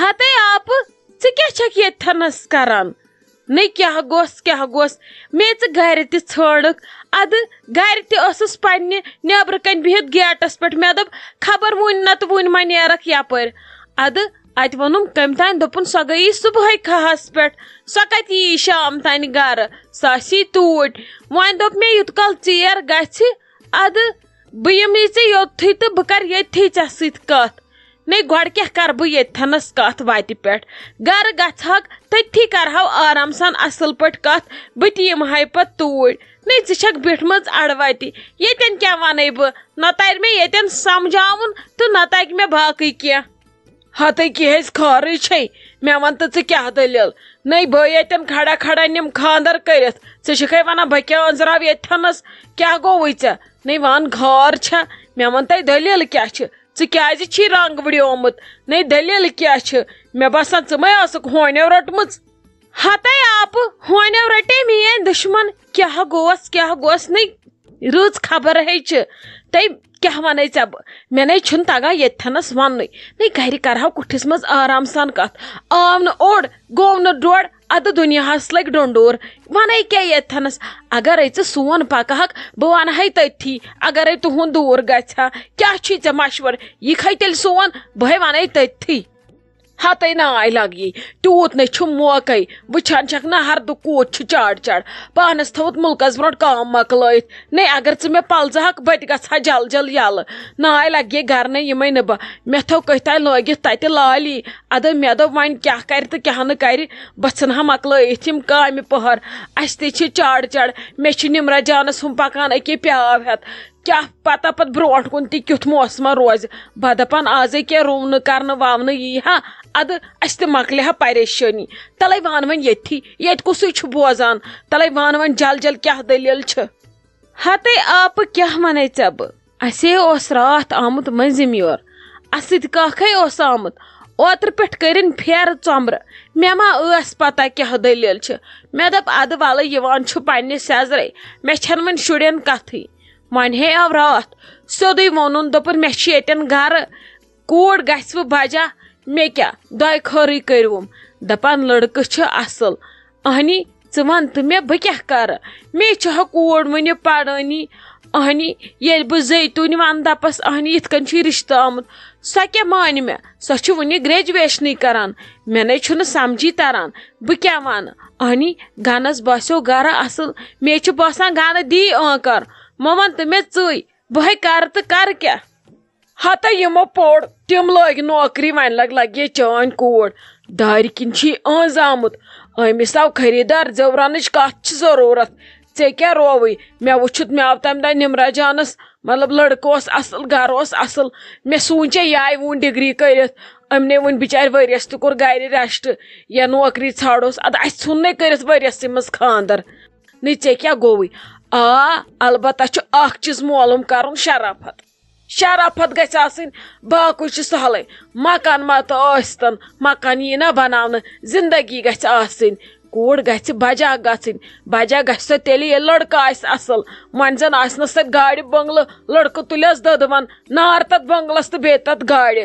ہتے آپ ژٕ چھک یتھنس کران نہ کیا گوس مے ژٕ گھرِ تہِ ژھانڈکھ اد گھرِ تہِ ٲسٕس پننہِ نیبرٕ کَنۍ بِہِتھ گیٹس پٮ۪ٹھ مےٚ دوٚپ خبر وُنہِ نتہٕ وُنہِ ما نیرکھ یپٲرۍ ادٕ اتہِ ووٚنُم کٔمۍ تانۍ دوٚپُن سۄ گٔیی صبحٲے کھہس پٮ۪ٹھ سۄ کتہِ یی شام تانۍ گرٕ سۄ آسی توٗرۍ وۄنۍ دوٚپ مےٚ یوٗت کال ژیر گژھِ ادٕ بہٕ یِمے ژےٚ یوٚتھٕے تہٕ بہٕ کرٕ ییٚتھی ژےٚ سۭتۍ کتھ نَے گۄڈٕ کیٛاہ کرٕ بہٕ ییٚتھنس کتھ وتہِ پٮ۪ٹھ گرٕ گژھہَکھ تٔتھی کرہو آرام سان اصل پٲٹھۍ کتھ بہٕ تہِ یِمہَے پتہٕ توٗرۍ نَے ژٕ چھکھ بیٖٹھمٕژ اڑوتہِ ییٚتٮ۪ن کیٛاہ ونے بہٕ نہ ترِ مےٚ ییٚتٮ۪ن سمجھاوُن تہٕ نہ تگہِ مےٚ باقٕے کینٛہہ ہتے کیٛازِ خٲرٕے چھے مےٚ ون تہٕ ژٕ کیٛاہ دٔلیٖل نَے بہٕ ییٚتٮ۪ن کھڑا کھڑا نِم خاندر کٔرِتھ ژٕ چھکھے ونان بہٕ کیٛاہ أنٛزراو ییٚتھنس کیٛاہ گوٚوُے ژےٚ نَے ون خٲر چھا مےٚ ون تۄہہِ دٔلیٖل کیٛاہ چھِ ژٕ کیٛازِ چھی رنگ وڑیومُت نَے دٔلیٖل کیٛاہ چھِ مےٚ باسان ژٕ مے ٲسٕکھ ہونیو رٔٹمٕژ ہتے آپہٕ ہونیو رٹے میٲنۍ دُشمن کیٛاہ گوس نَے رٕژ خبر ہے چھِ تٔمۍ کیٛاہ ونے ژےٚ بہٕ مےٚ نَے چھُنہٕ تگان ییٚتھنس وننُے نَے گرِ کرہو کُٹھِس منٛز آرام سان کتھ آو نہٕ اوٚڑ گوٚو نہٕ ڈوٚڑ ادٕ دُنیاہس لگہِ ڈونڈور ونے کیٛاہ ییٚتھنس اگرے ژٕ سون پکہَکھ بہٕ ونہے تٔتھی اگرے تُہُنٛد دوٗر گژھِ ہا کیٛاہ چھُے ژےٚ مشور یہِ کھے تیٚلہِ سون بہے ونے تٔتھی ہتے ناے لگی تیوٗت نَے چھُ موقعے وٕچھان چھکھ نہ ہردٕ کوٗت چھُ چاڑ چاڑ پانس تھوٚوُت مُلکس برونٛٹھ کٲم مۄکلٲیِتھ نَے اگر ژٕ مےٚ پلزہَکھ بہٕ تہِ گژھٕ ہا جل جل یلہٕ ناے لگے گرنٕے یِمے نہٕ بہٕ مےٚ تھوٚو کٔتھۍ تانۍ لٲگِتھ تتہِ لالی ادٕ مےٚ دوٚپ وۄنۍ کیٛاہ کرِ تہٕ کیٛاہ نہٕ کرِ بہٕ ژھٕنہا مۄکلٲیِتھ یِم کامہِ پٔہر اسہِ تہِ چھِ چاڑ چاڑ مےٚ چھِ نِمرا جانس ہُم پکان أکے پیاو ہٮ۪تھ کیٛاہ پتہ پتہٕ برونٛٹھ کُن تہِ کیُتھ موسما روزِ بہٕ دپان آزے کینٛہہ رُونہٕ کرنہٕ وونہٕ یی ہا ادٕ اسہِ تہِ مۄکلہِ ہا پریشٲنی تلے ون وۄنۍ ییٚتھی ییٚتہِ کُسُے چھُ بوزان تلے ون وۄنۍ جل جل کیٛاہ دٔلیٖل چھِ ہتے آپہٕ کیٛاہ ونے ژےٚ بہٕ اسے اوس راتھ آمُت مٔنٛزِم یور اسہِ سۭتۍ کاکھے اوس آمُت اوترٕ پٮ۪ٹھ کٔرِنۍ پھیرٕ ژۄمرٕ مےٚ ما ٲس پتہ کیٛاہ دٔلیٖل چھِ مےٚ دوٚپ ادٕ ولہٕ یِوان چھُ پننہِ سیزرے مےٚ چھنہٕ وۄنۍ شُرٮ۪ن کتھٕے وۄنۍ ہے آو راتھ سیوٚدُے ووٚنُن دوٚپُن مےٚ چھِ ییٚتٮ۪ن گرٕ کوٗر گژھوٕ بجا مےٚ کیٛاہ دۄیہِ خٲرٕے کٔرۍوُم دپان لڑکہٕ چھِ اصل اہنی ژٕ ون تہٕ مےٚ بہٕ کیٛاہ کرٕ مے چھِ کوٗر وُنہِ پرٲنی اہنی ییٚلہِ بہٕ زیتوٗنہِ ون دپس اہنی یِتھ کٔنۍ چھُے رشتہٕ آمُت سۄ کیٛاہ مانہِ مےٚ سۄ چھِ وُنہِ گریجویشنٕے کران مےٚ نَے چھُنہٕ سمجھی تران بہٕ کیٛاہ ونہٕ اہنی گنس باسیو گرٕ اصل مے چھُ باسان گنہٕ دی ٲنکر مہ ون تہٕ مےٚ ژٕے بہے کرٕ تہٕ کرٕ کیٛاہ ہتے یِمو پوٚر تِم لٲگۍ نوکری وۄنۍ لگے چٲنۍ کوٗر دارِ کِنۍ چھی أنٛز آمُت أمِس آو خریٖدار زیورانٕچ کتھ چھِ ضروٗرت ژےٚ کیٛاہ رووٕے مےٚ وٕچھُتھ مےٚ آو تمہِ دۄہ نِمرا جانس مطلب لڑکہٕ اوس اصل گرٕ اوس اصل مےٚ سوٗنچے یہِ آیہِ وُنہِ ڈگری کٔرِتھ أمۍ وُنہِ بِچارِ ؤرِیس تہِ کوٚر گرِ ریسٹ یا نوکری ژھانڈوس ادٕ اسہِ ژھُن کٔرِتھ ؤرِیسٕے منٛز خاندر نَے ژےٚ کیٛاہ گوٚوٕے آ البتہ چھُ اکھ چیٖز معلوٗم کرُن شرافت گژھِ آسٕنۍ باقٕے چھُ سہلٕے مکان متہٕ ٲسۍتن مکان یی نا بناونہٕ زندگی گژھِ آسٕنۍ کوٗر گژھِ بجا گژھِ سۄ تیٚلہِ ییٚلہِ لڑکہٕ آسہِ اصل وۄنۍ زن آسنس تتہِ گاڑِ بنگلہٕ لڑکہٕ تُلٮ۪س دٔدون نار تتھ بنگلس تہٕ بیٚیہِ تتھ گاڑِ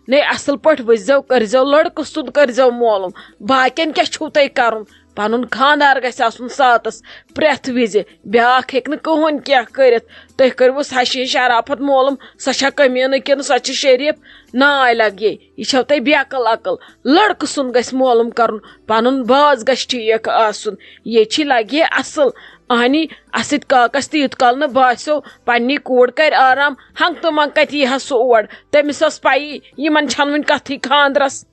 نَے اصل پٲٹھۍ وٕچھزیو کٔرزیو لڑکہٕ سُنٛد کٔرزیو معلوٗم باقین کیٛاہ چھُو تۄہہِ کرُن پنُن خاندار گژھِ آسُن ساتس پرٛٮ۪تھ وِزِ بیٛاکھ ہیٚکہِ نہٕ کٕہۭنۍ کینٛہہ کٔرِتھ تُہۍ کٔرۍوُس ہشہِ شرافت معلوٗم سۄ چھا کٔمیٖنہٕ کِنہٕ سۄ چھِ شریٖف ناے لگے یہِ چھو تۄہہِ بیقل عقل لڑکہٕ سُنٛد گژھِ معلوٗم کرُن پنُن باز گژھِ ٹھیٖک آسُن ییٚتھی لگے اصل اہنی اسہِ سۭتۍ کاکس تہِ یوٗت کال نہٕ باسیو پننی کوٗر کرِ آرام ہنٛگ تہٕ منٛگ کتہِ یی ہا سُہ اور تٔمِس ٲس پایی یِمن چھنہٕ وُنہِ کتھٕے خاندرس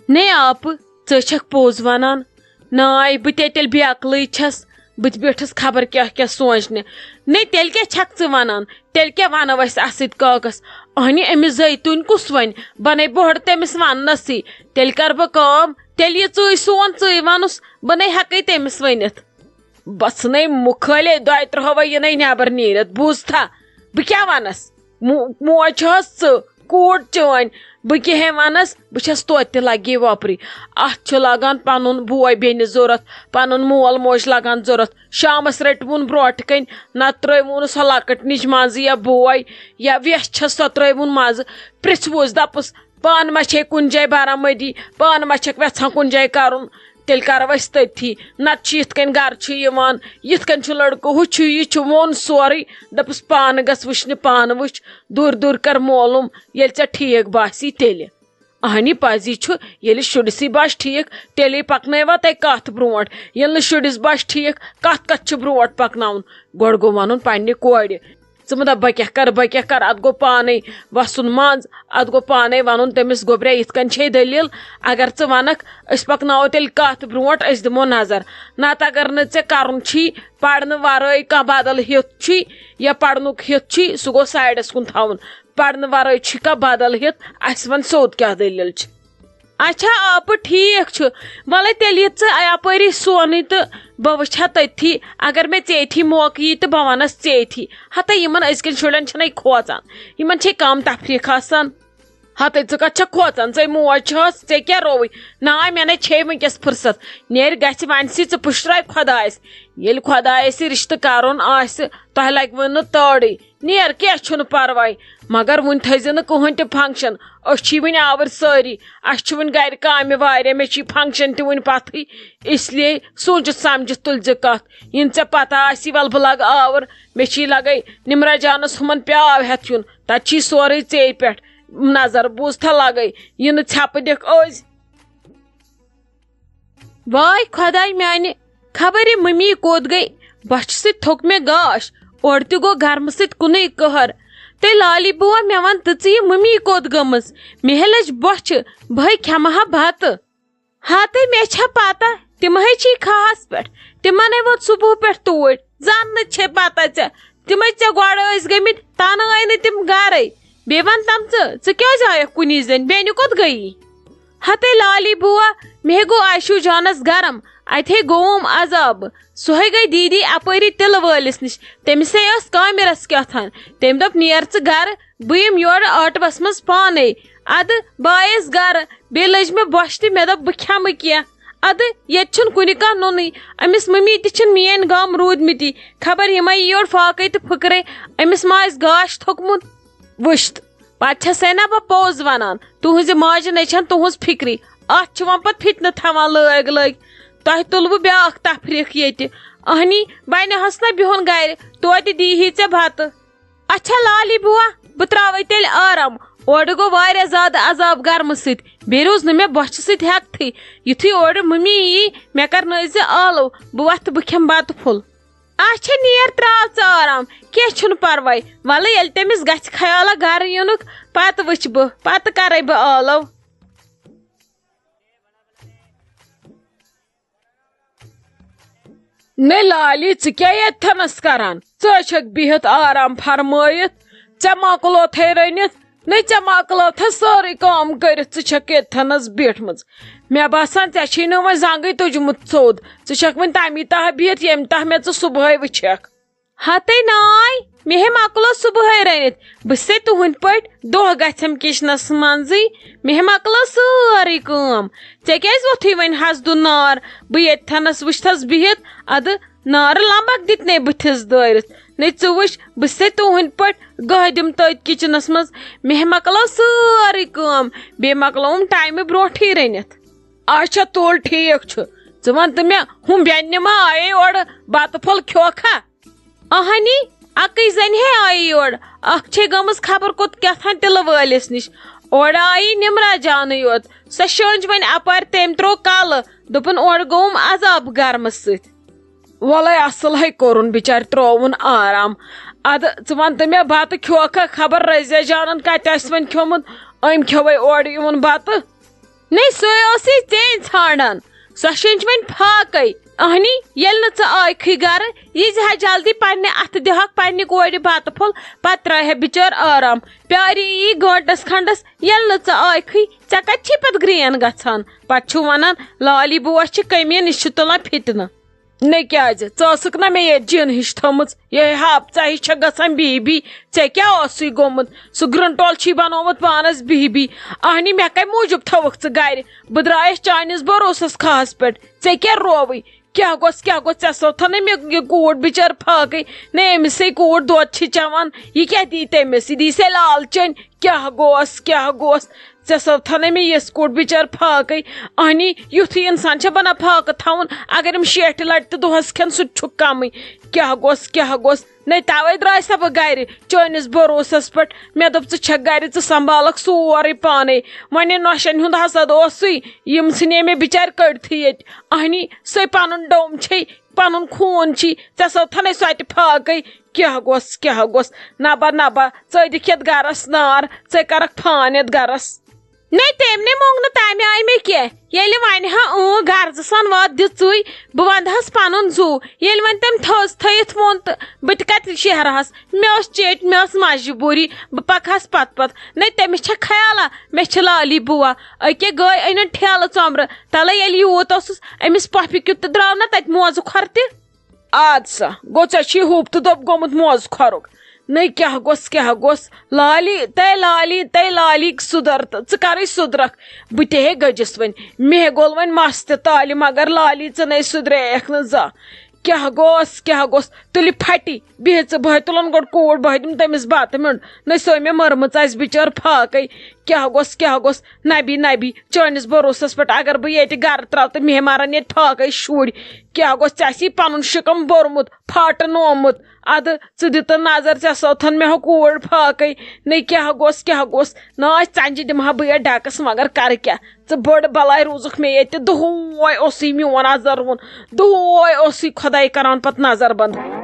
نے آپہٕ ژٕ چھکھ پوٚز ونان ناے بہٕ تے تیٚلہِ بیقلٕے چھس بہٕ تہِ بیٖٹھٕس خبر کیٛاہ کیٛاہ سونچنہِ نے تیٚلہِ کیٛاہ چھکھ ژٕ ونان تیٚلہِ کیٛاہ ونو أسۍ اَتھ سۭتۍ کاکس اہنی أمِس زیتوٗنۍ کُس وَنہِ بنے بہٕ ہُرٕ تٔمِس وننسٕے تیٚلہِ کرٕ بہٕ کٲم تیٚلہِ یہِ ژٕے سون ژٕے وَنُس بہٕ نَے ہٮ۪کے تٔمِس ؤنِتھ بہٕ ژھٕنَے مُکھٲلے دۄیہِ ترٛہوے یِنَے نٮ۪بر نیٖرِتھ بوٗزتھا بہٕ کیٛاہ وَنس موج چھِ حظ ژٕ کوٗر چٲنۍ بہٕ کیٛاہ وَنس بہٕ چھس توتہِ تہِ لگے وۄپرِ اَتھ چھُ لگان پنُن بوے بیٚنہِ ضوٚرتھ پنُن مول موج لگان ضوٚرتھ شامس رٔٹۍوُن برونٛٹھ کَنۍ نتہٕ ترٛٲوُن سۄ لۄکٕٹ نِچ منٛزٕ یا بوے یا ویٚس چھس سۄ ترٛٲوُن منٛزٕ پرژھوُس دپُس پان ما چھے کن جائے برآمدی پان ما چھک ویژھان کن جائے کرن تیل کرو أسۍ تٔتھی نتہٕ چھِ یِتھ کٔنۍ گرٕ چھُ یِوان یِتھ کٔنۍ چھُ لڑکہٕ ہُہ چھُ یہِ چھُ ووٚن سورُے دپُس پانہٕ گژھ وٕچھنہِ پانہٕ وٕچھ دوٗر دوٗر کر معلوٗم ییٚلہِ ژےٚ ٹھیٖک باسی تیٚلہِ اہنی پزی چھُ ییٚلہِ شُرسٕے باسہِ ٹھیٖک تیٚلے پکنٲوا تۄہہِ کتھ برونٛٹھ ییٚلہِ نہٕ شُرس باسہِ ٹھیٖک کتھ چھُ برونٛٹھ پکناوُن گۄڈٕ گوٚو ونُن پننہِ کورِ ژٕ مہٕ دپ بہٕ کیٛاہ کر اتھ گوٚو پانے وسُن منٛز اتھ گوٚو پانے ونُن تٔمِس گوٚبریا یِتھ کٔنۍ چھے دٔلیٖل اگر ژٕ ونکھ أسۍ پکناوو تیٚلہِ کتھ برونٛٹھ أسۍ دِمو نظر نتہٕ اگر نہٕ ژےٚ کرُن چھی پرنہٕ ورٲے کانٛہہ بدل ہیوٚت چھی یا پرنُک ہیوٚت چھی سُہ گوٚو سایڈس کُن تھاوُن پرنہٕ ورٲے چھی کانٛہہ بدل ہیوٚت اسہِ ون سیوٚد کیٛاہ دٔلیٖل چھِ اچھا آپہٕ ٹھیٖک چھُ وَلے تیٚلہِ یہِ ژٕ یپٲری سونٕے تہٕ بہٕ وٕچھِ ہا تٔتھی اگر مےٚ ژےٚ موقعہٕ یی تہٕ بہٕ ونس ژےٚ ہتے یِمن أزکٮ۪ن شُرٮ۪ن چھِنَے کھوژان یِمن چھے کم تفریٖق آسان ہتے ژٕ کتھ چھکھ کھوژان ژے موج چھس ژےٚ کیٛاہ رووٕے نا مےٚ نے چھے وٕنکٮ۪س فرست نیرِ گژھِ ونسی ژٕ پُشراے خۄدایس ییٚلہِ خۄدایس یہِ رشتہٕ کرُن آسہِ تۄہہِ لگوٕ نہٕ تٲڑٕے نیر کینٛہہ چھُنہٕ پرواے مگر وُنہِ تھٲیزِ نہٕ کٕہۭنۍ تہِ فنکشن أسۍ چھی وُنہِ آوٕرۍ سٲری اسہِ چھُ وُنہِ گرِ کامہِ واریاہ مےٚ چھی فنکشن تہِ وُنہِ پتھٕے اس لیے سوٗنچِتھ سمجھِتھ تُلۍ زِ کتھ یِنہٕ ژےٚ پتہ آسی ول بہٕ لگہٕ آوُر مےٚ چھی لگے نمرا جانس ہُمن پیاو ہٮ۪تھ یُن تتہِ چھی سورُے ژے پٮ۪ٹھ نظر بوٗزتھا لگے یہِ نہٕ ژھٮ۪پہٕ دِکھ أزۍ واے خۄداے میانہِ خبر یہِ مٔمی کوٚت گٔے بۄچھِ سۭتۍ تھوٚک مےٚ گاش اورٕ تہِ گوٚو گرمہٕ سۭتۍ کُنُے قہر تیٚلہِ لالی بوٗا مےٚ ون تہٕ ژٕ یہِ مٔمی کوٚت گٔمٕژ مےٚ لٔج بۄچھِ بہے کھٮ۪مہٕ ہا بتہٕ ہتے مےٚ چھا پتہ تِمے چھی کھہس پٮ۪ٹھ تِمنے ووت صبح پٮ۪ٹھ توٗرۍ زن نہٕ چھے پتہ ژےٚ تِمے ژےٚ گۄڈٕ ٲسۍ گٔمٕتۍ تنہٕ آے نہٕ تِم گرے بیٚیہِ ون تم ژٕ کیٛازِ آیکھ کُنی زٔنۍ بیٚنہِ کوٚت گٔیی ہتے لالی بوٗا مےٚ گوٚو عایشوٗ جانس گرم اتہِ ہے گوٚوُم عذاب سۄے گٔے دیٖدی اپٲری تِلہٕ وٲلِس نِش تٔمِس ہے ٲس کامِرس کیٛاتھان تٔمۍ دوٚپ نیر ژٕ گرٕ بہٕ یِمہٕ یورٕ آٹوس منٛز پانے ادٕ بہٕ آیس گرٕ بیٚیہِ لٔج مےٚ بۄچھِ تہِ مےٚ دوٚپ بہٕ کھٮ۪مہٕ کینٛہہ ادٕ ییٚتہِ چھُنہٕ کُنہِ کانٛہہ نوٚنُے أمِس مٔمی تہِ چھِنہٕ میٲنۍ گام روٗدمٕتی خبر یِمے یی یورٕ فاقے تہٕ پھٕکرے أمِس ما آسہِ گاش تھوٚکمُت وٕچھ تہٕ پتہٕ چھسے نا بہٕ پوٚز ونان تُہنزِ ماجہِ نے چھنہٕ تُہنز فکری اتھ چھِ وۄنۍ پتہٕ فِتنہٕ تھاوان لٲگۍ تۄہہِ تُلوٕ بیاکھ تفریٖق ییٚتہِ اہنی وۄنۍ آس نا بِہُن گرِ توتہِ دیٖہی ژےٚ بتہٕ اچھا لالی بوٗا بہٕ تراوے تیٚلہِ آرام اورٕ گوٚو واریاہ زیادٕ عذاب گرمہٕ سۭتۍ بیٚیہِ روٗز نہٕ مےٚ بۄچھِ سۭتۍ ہٮ۪کتھٕے یِتھُے اورٕ مٔمی یی مےٚ کرنٲیزِ آلو بہٕ وتھٕ بہٕ کھٮ۪مہٕ بتہٕ پھوٚل اچھا نیر تراو ژٕ آرام کینٛہہ چھُنہٕ پرواے ولہٕ ییٚلہِ تٔمِس گژھِ خیالا گرٕ یِنُک پتہٕ وٕچھِ بہٕ پتہٕ کرے بہٕ آلو نے لالی ژٕ کیٛاہ ییٚتھنس کران ژٕ چھکھ بِہِتھ آرام فرمٲیِتھ ژےٚ مۄکلوتھے رٔنِتھ نے ژےٚ مۄکلوتھے سٲرٕے کٲم کٔرِتھ ژٕ چھکھ ییٚتھنس بیٖٹھمٕژ مےٚ باسان ژےٚ چھے نہٕ وۄنۍ زنگٕے تُجمُت سیوٚد ژٕ چھکھ وۄنۍ تمی تہ بِہِتھ ییٚمہِ تہ مےٚ ژٕ صبحٲے وٕچھکھ ہتے ناے مےٚ ہے مۄکلو صبحٲے رٔنِتھ بہٕ چھسے تُہنٛدۍ پٲٹھۍ دۄہ گژھٮ۪م کچنس منٛزٕے مےٚ ہے مۄکلٲو سٲرٕے کٲم ژےٚ کیٛازِ ووٚتھُے وۄنۍ ہسدُن نار بہٕ ییٚتھنس وٕچھتھس بِہِتھ ادٕ نارٕ لمبکھ دِتنے بٕتھِس دٲرِتھ نے ژٕ وٕچھ بہٕ چھسے تُہنٛدۍ پٲٹھۍ گٔہدِم تٔتھۍ کچنس منٛز مےٚ ہے مۄکلٲو سٲرٕے کٲم بیٚیہِ مۄکلووُم ٹایمہِ برونٛٹھٕے رٔنِتھ اچھا تُل ٹھیٖک چھُ ژٕ ون تہٕ مےٚ ہُم بیٚنہِ ما آیے اورٕ بتہٕ پھوٚل کھیوکھا اہنی اکٕے زنہِ ہے آیہِ یورٕ اکھ چھے گٔمٕژ خبر کوٚت کیٛاتھانۍ تِلہٕ وٲلِس نِش اورٕ آیی نمرا جانٕے یوت سۄ شٔنٛج وۄنۍ اپارِ تٔمۍ تروو کلہٕ دوٚپُن اورٕ گوٚوُم عذاب گرمہٕ سۭتۍ وَلے اصل ہے کوٚرُن بِچارِ ترووُن آرام ادٕ ژٕ ون تہٕ مےٚ بتہٕ کھیوکھا خبر رزیا جانن کتہِ آسہِ وۄنۍ کھیومُت أمۍ کھیوے اورٕ یِمن بتہٕ نے سۄے ٲسٕے ژیٚنۍ ژھانڈان سۄ شٔنٛج وۄنۍ فاقے اہنی ییٚلہِ نہٕ ژٕ آیکھٕے گرٕ ییٖزِ ہا جلدی پننہِ اتھٕ دِہاکھ پننہِ کورِ بتہٕ پھوٚل پتہٕ ترایہِ ہا بِچٲر آرام پیارِ یی گٲنٛٹس کھنڈس ییٚلہِ نہٕ ژٕ آیکھٕے ژےٚ کتہِ چھی پتہٕ گرٛین گژھان پتہٕ چھُ ونان لالی بوٗا چھِ کٔمیٖن یہِ چھُ تُلان فِتنہٕ نے کیٛازِ ژٕ ٲسٕکھ نا مےٚ ییٚتہِ جِن ہِش تھٲمٕژ یِہے ہاپژا ہِش چھےٚ گژھان بِہی بِہی ژےٚ کیٛاہ اوسُے گوٚمُت سُہ گرٛنٹول چھی بنومُت پانس بِہی بِہی اہنی مےٚ کمہِ موٗجوٗب تھٲوٕکھ ژٕ گرِ بہٕ درٛایس چٲنِس بروسس کھہس پٮ۪ٹھ ژےٚ کیٛاہ رووٕے کیٛاہ گوٚژھ ژےٚ سوتھا نہٕ مےٚ یہِ کوٗر بِچٲر فاقے نے أمِسے کوٗر دۄد چھِ چٮ۪وان یہِ کیٛاہ دی تٔمِس یہِ دی سے لال چٲنۍ کیٛاہ گوس ثنے میں یس کوٹ بچار پھاک اہنی یتھے انسان بنا پھاک تھاون اگر ہم 60 لٹہ دہس کھین سہ کم کیا گوس نہیں توے درائے سا بہ گھر چٲنِس بھروسس پہ مے دوٚپ ژٕ چھکھ گھر ژٕ سنبھالکھ سورُے پانے وۄنۍ نۄشن ہُنٛد حسد اوسُے یِم ژھٕنے مےٚ بچارِ کٔڑتھٕے ییٚتہِ اہنی سۄے پنُن ڈوٚم چھے پنُن خوٗن چھی ژےٚ سوتھنے سۄ تہِ پھاکے کیٛاہ گوٚژھ نبا ژٔدِکھ یتھ گرس نار ژے کرکھ فان یتھ گرس نہیں تم نے مونگ نہ تمہ آئی مے کی ییٚلہِ وۄنۍ ہا غرض سان وات دِژٕے بہٕ ونٛدہس پنُن زُو ییٚلہِ وۄنۍ تٔمۍ تھٔز تھٲیِتھ ووٚن تہٕ بہٕ تہِ کتہِ شیہرہس مےٚ اوس چیٚٹۍ مےٚ ٲس مجبوٗری بہٕ پکہس پتہٕ نہیں تٔمِس چھےٚ خیالا مےٚ چھِ لالی بُوا أکیٛاہ گٔے أنِن ٹھیلہٕ ژومرٕ تلے ییٚلہِ یوٗت اوسُس أمِس پۄپھِ کیُتھ تہِ درٛاو نا تتہِ موزٕ کھۄر تہِ اد سا گوٚو ژےٚ چھی ہوٚپ تہٕ دوٚپ گوٚمُت موزٕ کھۄرُک نہیں کیا گوٚژھ لالی لالی سُدر تہٕ ژٕ کرے سُدرکھ بہٕ تہِ ہے گٔجِس وۄنۍ مےٚ گوٚل وۄنۍ مس تہِ تالہِ مگر لالی ژٕ نے سُدریکھ نہٕ زانٛہہ کیا گوٚژھ تُلہِ پھٹی بِہہِ ژٕ بہٕ تُلن گۄڈٕ کوٗر بہٕ دِمہٕ تٔمِس بتہٕ میوٚنٛڈ نہ سۄ مےٚ مٔرمٕژ آسہِ بِچٲر پھاکے کیا گوٚژھ نبی چٲنِس بھروسس پٮ۪ٹھ اگر بہٕ ییٚتہِ گرٕ تراو تہٕ مےٚ مارن ییٚتہِ پھاکے شُرۍ کیا گوٚژھ ژےٚ آسی پنُن شِکم بوٚرمُت پھاٹہٕ نومُت ادٕ ژٕ دِ تہٕ نظر ژےٚ سوتھن مےٚ ہو کوٗر پھاکے نہیں کیا گوٚژھ نا ژنجہِ دِمہٕ ہا بہٕ یتھ ڈکس مگر کرٕ کیٛاہ ژٕ بٔڑ بلاے روٗزُکھ مےٚ ییٚتہِ دۄہے اوسُے میون نظر وُن دۄہے اوسُے خۄداے کران پتہٕ نظر بنٛد